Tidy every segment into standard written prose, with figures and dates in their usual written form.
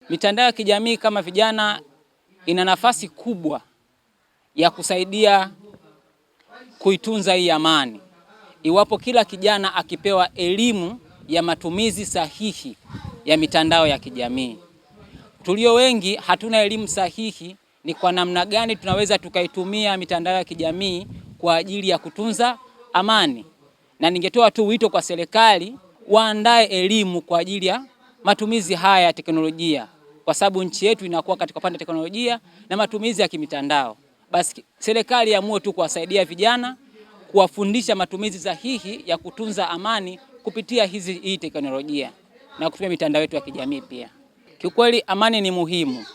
Mitandao ya kijamii kama vijana ina nafasi kubwa ya kusaidia kuitunza hii amani. Iwapo kila kijana akipewa elimu ya matumizi sahihi ya mitandao ya kijamii. Tulio wengi hatuna elimu sahihi ni kwa namna gani tunaweza tukaitumia mitandao ya kijamii kwa ajili ya kutunza amani. Na ningetoa tu wito kwa serikali waandae elimu kwa ajili ya matumizi haya ya teknolojia, kwa sababu nchi yetu inakuwa katika upande wa teknolojia na matumizi ya kimitandao. Basi serikali iamue tu kuwasaidia vijana, kuwafundisha matumizi sahihi ya kutunza amani kupitia hii teknolojia na kutumia mitandao yetu ya kijamii pia. Kiukweli amani ni muhimu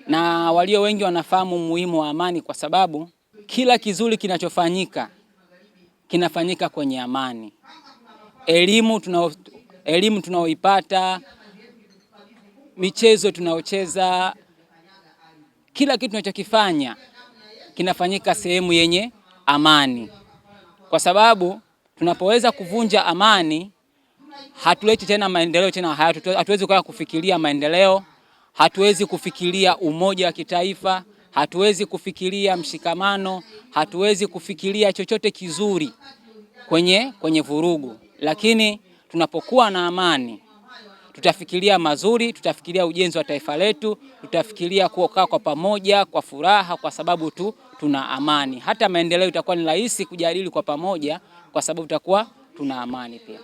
na walio wengi wanafahamu umuhimu wa amani, kwa sababu kila kizuri kinafanyika kwenye amani. Elimu tunaoipata, michezo tunaocheza, kila kitu tunachokifanya kinafanyika sehemu yenye amani. Kwa sababu tunapoweza kuvunja amani, hatuleti tena maendeleo tena, hatuwezi kufikiria maendeleo, hatuwezi kufikiria umoja wa kitaifa, hatuwezi kufikiria mshikamano, hatuwezi kufikiria chochote kizuri kwenye vurugu. Lakini tunapokuwa na amani, tutafikiria mazuri, tutafikiria ujenzi wa taifa letu, tutafikiria kukaa kwa pamoja, kwa furaha, kwa sababu tu tuna amani. Hata maendeleo itakuwa ni rahisi kujadili kwa pamoja, kwa sababu tutakuwa tuna amani pia.